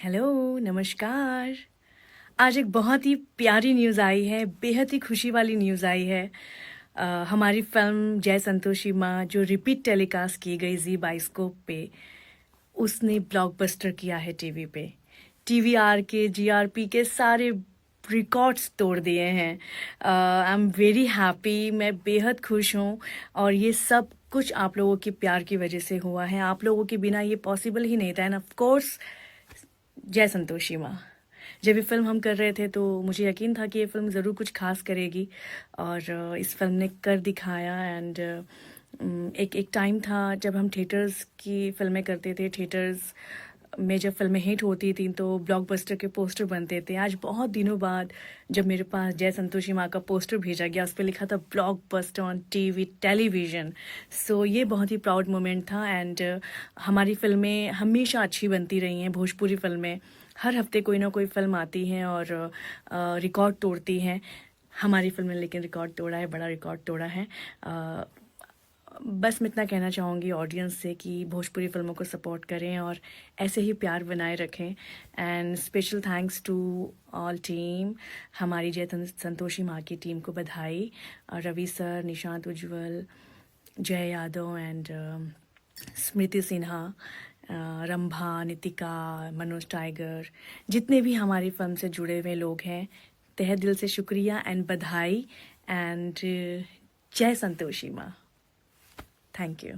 Hello, नमस्कार। आज एक बहुत ही प्यारी न्यूज़ आई है, बेहद ही खुशी वाली न्यूज़ आई है। हमारी फ़िल्म जय संतोषी माँ जो रिपीट टेलीकास्ट की गई ज़ी बाइस्कोप पे, उसने ब्लॉकबस्टर किया है टीवी पे। टीवीआर के, जीआरपी के सारे रिकॉर्ड्स तोड़ दिए हैं। आई एम वेरी हैप्पी, मैं बेहद खुश हूँ और ये सब कुछ आप लोगों के प्यार की वजह से हुआ है। आप लोगों के बिना ये पॉसिबल ही नहीं था एंड ऑफ कोर्स जय संतोषी माँ। जब ये फ़िल्म हम कर रहे थे तो मुझे यकीन था कि ये फ़िल्म ज़रूर कुछ खास करेगी और इस फ़िल्म ने कर दिखाया। एंड एक एक टाइम था जब हम थिएटर्स की फ़िल्में करते थे। थिएटर्स में जब फ़िल्में हिट होती थी तो ब्लॉकबस्टर के पोस्टर बनते थे। आज बहुत दिनों बाद जब मेरे पास जय संतोषी माँ का पोस्टर भेजा गया, उस पर लिखा था ब्लॉकबस्टर ऑन टीवी टेलीविज़न। सो ये बहुत ही प्राउड मोमेंट था। एंड हमारी फ़िल्में हमेशा अच्छी बनती रही हैं। भोजपुरी फ़िल्में हर हफ्ते कोई ना कोई फ़िल्म आती हैं और रिकॉर्ड तोड़ती हैं। हमारी फ़िल्म ने लेकिन रिकॉर्ड तोड़ा है, बड़ा रिकॉर्ड तोड़ा है। बस मैं इतना कहना चाहूँगी ऑडियंस से कि भोजपुरी फ़िल्मों को सपोर्ट करें और ऐसे ही प्यार बनाए रखें। And special thanks to all team. हमारी जय संतोषी माँ की टीम को बधाई। रवि सर, निशांत उज्ज्वल, जय Yadav and Smriti Sinha, Rambha, Nitika, Manoj tiger, जितने भी हमारी फ़िल्म से जुड़े हुए लोग हैं, तहे दिल से शुक्रिया एंड बधाई। एंड जय संतोषी माँ। Thank you.